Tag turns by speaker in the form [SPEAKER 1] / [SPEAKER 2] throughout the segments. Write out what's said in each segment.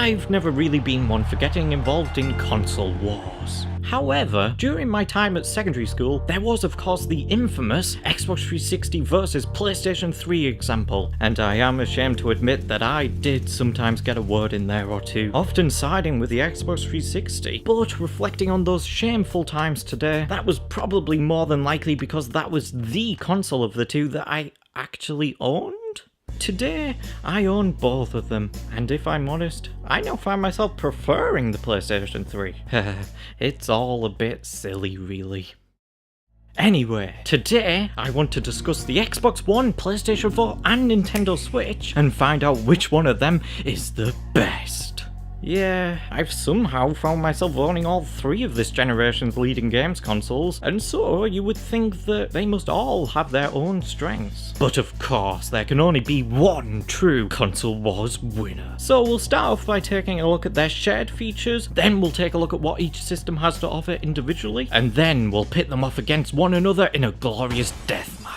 [SPEAKER 1] I've never really been one for getting involved in console wars. However, during my time at secondary school, there was of course the infamous Xbox 360 versus PlayStation 3 example, and I am ashamed to admit that I did sometimes get a word in there or two, often siding with the Xbox 360, but reflecting on those shameful times today, that was probably more than likely because that was the console of the two that I actually owned. Today, I own both of them, and if I'm honest, I now find myself preferring the PlayStation 3. It's all a bit silly, really. Anyway, today I want to discuss the Xbox One, PlayStation 4 and Nintendo Switch, and find out which one of them is the best. Yeah, I've somehow found myself owning all three of this generation's leading games consoles, and so you would think that they must all have their own strengths. But of course, there can only be one true console wars winner. So we'll start off by taking a look at their shared features, then we'll take a look at what each system has to offer individually, and then we'll pit them off against one another in a glorious deathmatch.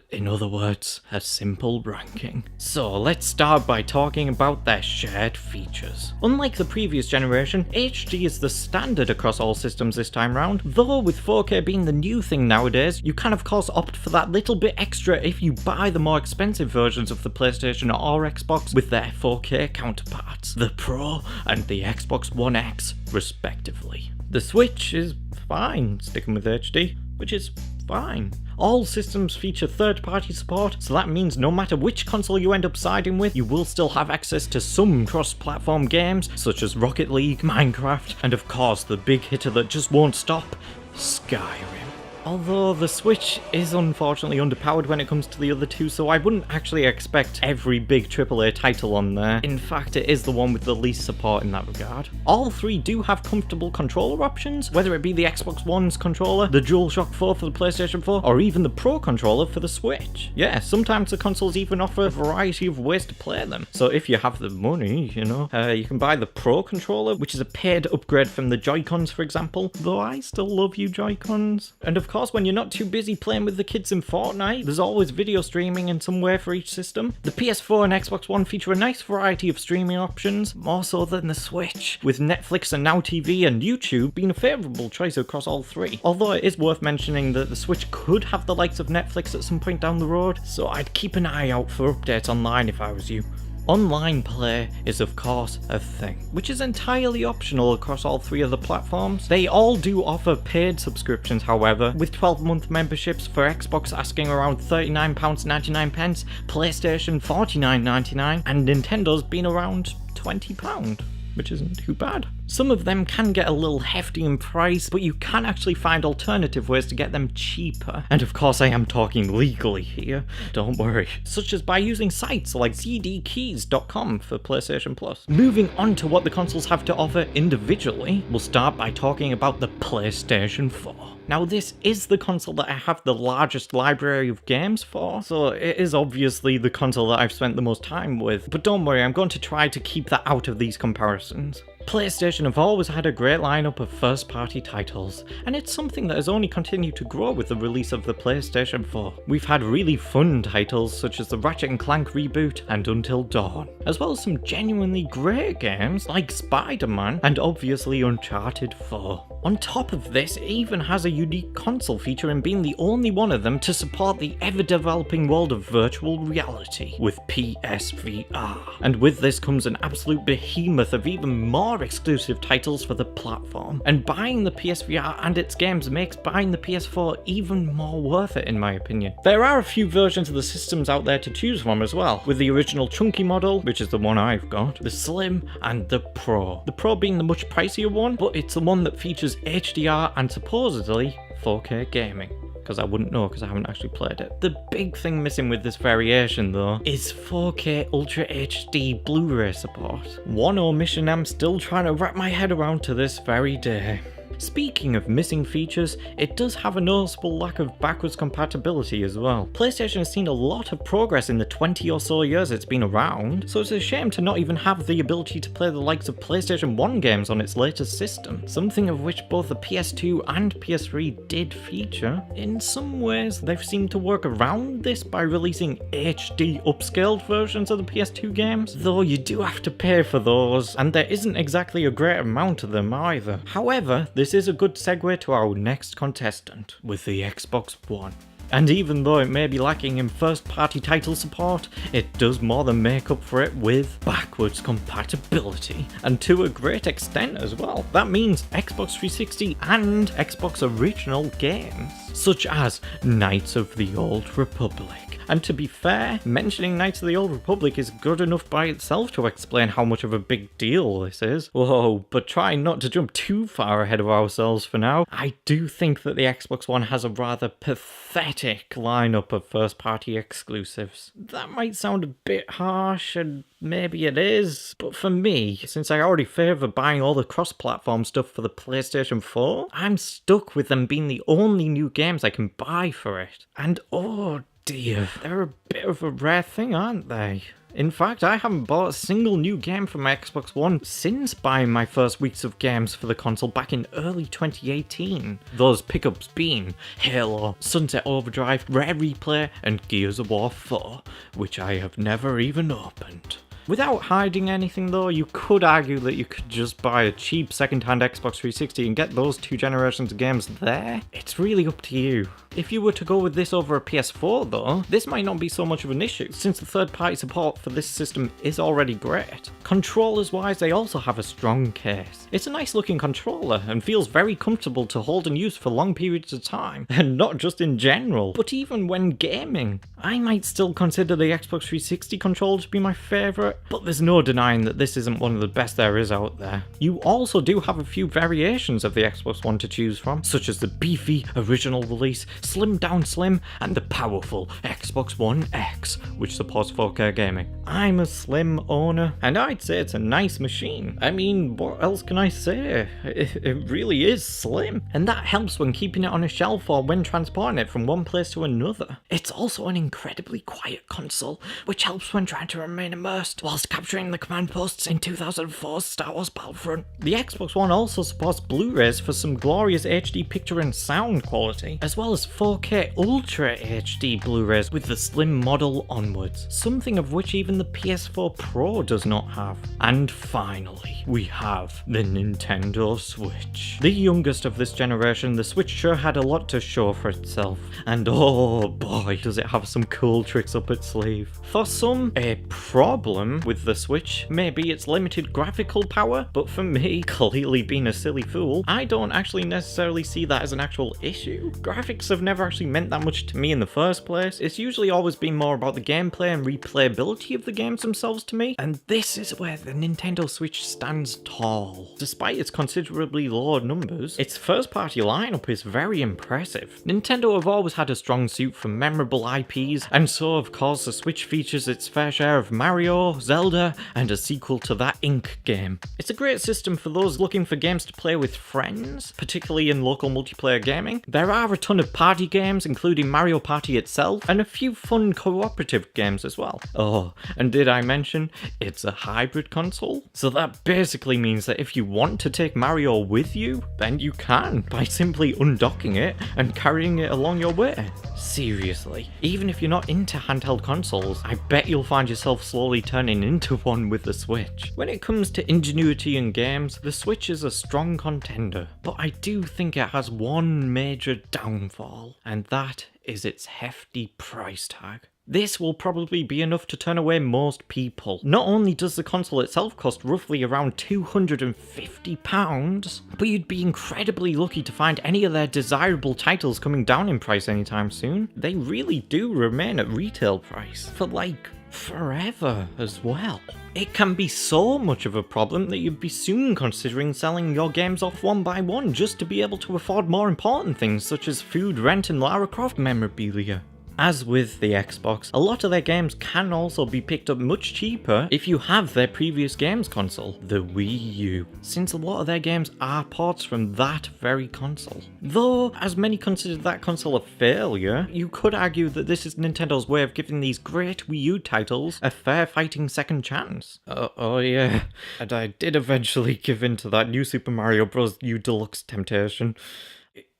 [SPEAKER 1] In other words, a simple ranking. So let's start by talking about their shared features. Unlike the previous generation, HD is the standard across all systems this time round, though with 4K being the new thing nowadays, you can of course opt for that little bit extra if you buy the more expensive versions of the PlayStation or Xbox with their 4K counterparts, the Pro and the Xbox One X respectively. The Switch is fine sticking with HD, which is fine. All systems feature third-party support, so that means no matter which console you end up siding with, you will still have access to some cross-platform games, such as Rocket League, Minecraft, and of course the big hitter that just won't stop, Skyrim. Although the Switch is unfortunately underpowered when it comes to the other two, so I wouldn't actually expect every big AAA title on there. In fact, it is the one with the least support in that regard. All three do have comfortable controller options, whether it be the Xbox One's controller, the DualShock 4 for the PlayStation 4, or even the Pro controller for the Switch. Yeah, sometimes the consoles even offer a variety of ways to play them. So if you have the money, you can buy the Pro controller, which is a paid upgrade from the Joy-Cons, for example, though I still love you Joy-Cons. And of course, when you're not too busy playing with the kids in Fortnite, there's always video streaming in some way for each system. The PS4 and Xbox One feature a nice variety of streaming options, more so than the Switch, with Netflix and Now TV and YouTube being a favourable choice across all three. Although it is worth mentioning that the Switch could have the likes of Netflix at some point down the road, so I'd keep an eye out for updates online if I was you. Online play is of course a thing, which is entirely optional across all three of the platforms. They all do offer paid subscriptions however, with 12-month memberships for Xbox asking around £39.99, PlayStation £49.99, and Nintendo's been around £20, which isn't too bad. Some of them can get a little hefty in price, but you can actually find alternative ways to get them cheaper. And of course I am talking legally here, don't worry. Such as by using sites like zdkeys.com for PlayStation Plus. Moving on to what the consoles have to offer individually, we'll start by talking about the PlayStation 4. Now this is the console that I have the largest library of games for, so it is obviously the console that I've spent the most time with, but don't worry, I'm going to try to keep that out of these comparisons. PlayStation have always had a great lineup of first-party titles, and it's something that has only continued to grow with the release of the PlayStation 4. We've had really fun titles such as the Ratchet & Clank reboot and Until Dawn, as well as some genuinely great games like Spider-Man and obviously Uncharted 4. On top of this, it even has a unique console feature in being the only one of them to support the ever-developing world of virtual reality with PSVR. And with this comes an absolute behemoth of even more exclusive titles for the platform, and buying the PSVR and its games makes buying the PS4 even more worth it in my opinion. There are a few versions of the systems out there to choose from as well, with the original chunky model, which is the one I've got, the Slim, and the Pro. The Pro being the much pricier one, but it's the one that features HDR and supposedly 4K gaming. Because I wouldn't know because I haven't actually played it. The big thing missing with this variation though is 4K Ultra HD Blu-ray support. One omission I'm still trying to wrap my head around to this very day. Speaking of missing features, it does have a noticeable lack of backwards compatibility as well. PlayStation has seen a lot of progress in the 20 or so years it's been around, so it's a shame to not even have the ability to play the likes of PlayStation 1 games on its latest system, something of which both the PS2 and PS3 did feature. In some ways, they've seemed to work around this by releasing HD upscaled versions of the PS2 games, though you do have to pay for those, and there isn't exactly a great amount of them either. However, this is a good segue to our next contestant, with the Xbox One. And even though it may be lacking in first-party title support, it does more than make up for it with backwards compatibility, and to a great extent as well. That means Xbox 360 and Xbox original games, such as Knights of the Old Republic. And to be fair, mentioning Knights of the Old Republic is good enough by itself to explain how much of a big deal this is. Whoa, but try not to jump too far ahead of ourselves for now. I do think that the Xbox One has a rather pathetic lineup of first-party exclusives. That might sound a bit harsh, and maybe it is, but for me, since I already favour buying all the cross-platform stuff for the PlayStation 4, I'm stuck with them being the only new games I can buy for it. And oh dear, they're a bit of a rare thing, aren't they? In fact, I haven't bought a single new game for my Xbox One since buying my first weeks of games for the console back in early 2018. Those pickups being Halo, Sunset Overdrive, Rare Replay, and Gears of War 4, which I have never even opened. Without hiding anything though, you could argue that you could just buy a cheap second-hand Xbox 360 and get those two generations of games there. It's really up to you. If you were to go with this over a PS4 though, this might not be so much of an issue, since the third-party support for this system is already great. Controllers wise, they also have a strong case. It's a nice looking controller and feels very comfortable to hold and use for long periods of time, and not just in general, but even when gaming. I might still consider the Xbox 360 controller to be my favourite, but there's no denying that this isn't one of the best there is out there. You also do have a few variations of the Xbox One to choose from, such as the beefy original release, slimmed down Slim, and the powerful Xbox One X, which supports 4K gaming. I'm a Slim owner, and I'd say it's a nice machine. I mean, what else can I say? It really is slim, and that helps when keeping it on a shelf or when transporting it from one place to another. It's also an incredibly quiet console, which helps when trying to remain immersed whilst capturing the command posts in 2004's Star Wars Battlefront. The Xbox One also supports Blu-rays for some glorious HD picture and sound quality, as well as 4K Ultra HD Blu-rays with the slim model onwards, something of which even the PS4 Pro does not have. And finally, we have the Nintendo Switch. The youngest of this generation, the Switch sure had a lot to show for itself, and oh boy does it have some cool tricks up its sleeve. For some, a problem with the Switch may be its limited graphical power, but for me, clearly being a silly fool, I don't actually necessarily see that as an actual issue. Graphics have never actually meant that much to me in the first place. It's usually always been more about the gameplay and replayability of the games themselves to me, and this is where the Nintendo Switch stands tall. Despite its considerably lower numbers, its first-party lineup is very impressive. Nintendo have always had a strong suit for memorable IPs, and so of course the Switch features its fair share of Mario, Zelda, and a sequel to that Ink game. It's a great system for those looking for games to play with friends, particularly in local multiplayer gaming. There are a ton of party games, including Mario Party itself, and a few fun cooperative games as well. Oh, and did I mention, it's a hybrid console? So that basically means that if you want to take Mario with you, then you can, by simply undocking it and carrying it along your way. Seriously, even if you're not into handheld consoles, I bet you'll find yourself slowly turning into one with the Switch. When it comes to ingenuity in games, the Switch is a strong contender, but I do think it has one major downfall, and that is its hefty price tag. This will probably be enough to turn away most people. Not only does the console itself cost roughly around £250, but you'd be incredibly lucky to find any of their desirable titles coming down in price anytime soon. They really do remain at retail price for like forever as well. It can be so much of a problem that you'd be soon considering selling your games off one by one just to be able to afford more important things such as food, rent, and Lara Croft memorabilia. As with the Xbox, a lot of their games can also be picked up much cheaper if you have their previous games console, the Wii U, since a lot of their games are ports from that very console. Though, as many consider that console a failure, you could argue that this is Nintendo's way of giving these great Wii U titles a fair fighting second chance. Oh yeah, and I did eventually give in to that New Super Mario Bros. U Deluxe temptation.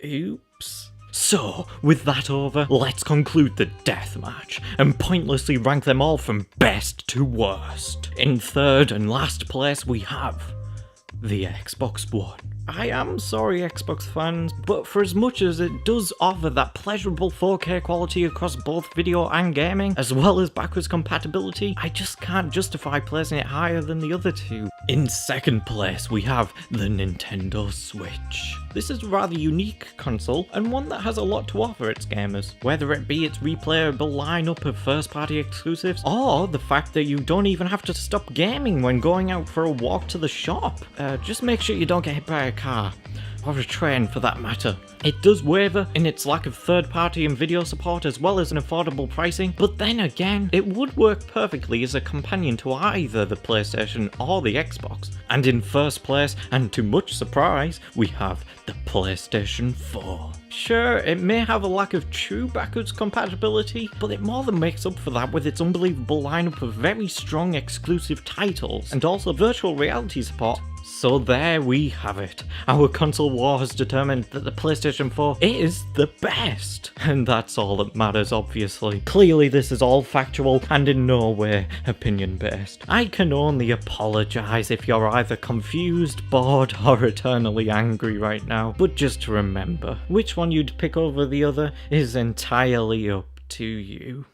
[SPEAKER 1] Oops. So, with that over, let's conclude the deathmatch and pointlessly rank them all from best to worst. In third and last place we have the Xbox One. I am sorry, Xbox fans, but for as much as it does offer that pleasurable 4K quality across both video and gaming, as well as backwards compatibility, I just can't justify placing it higher than the other two. In second place, we have the Nintendo Switch. This is a rather unique console, and one that has a lot to offer its gamers, whether it be its replayable lineup of first-party exclusives, or the fact that you don't even have to stop gaming when going out for a walk to the shop. Just make sure you don't get hit by a car, or a train for that matter. It does waver in its lack of third-party and video support as well as an affordable pricing, but then again, it would work perfectly as a companion to either the PlayStation or the Xbox. And in first place, and to much surprise, we have the PlayStation 4. Sure, it may have a lack of true backwards compatibility, but it more than makes up for that with its unbelievable lineup of very strong exclusive titles, and also virtual reality support. So there we have it. Our console war has determined that the PlayStation 4 is the best. And that's all that matters, obviously. Clearly this is all factual and in no way opinion based. I can only apologise if you're either confused, bored or eternally angry right now. But just remember, which one you'd pick over the other is entirely up to you.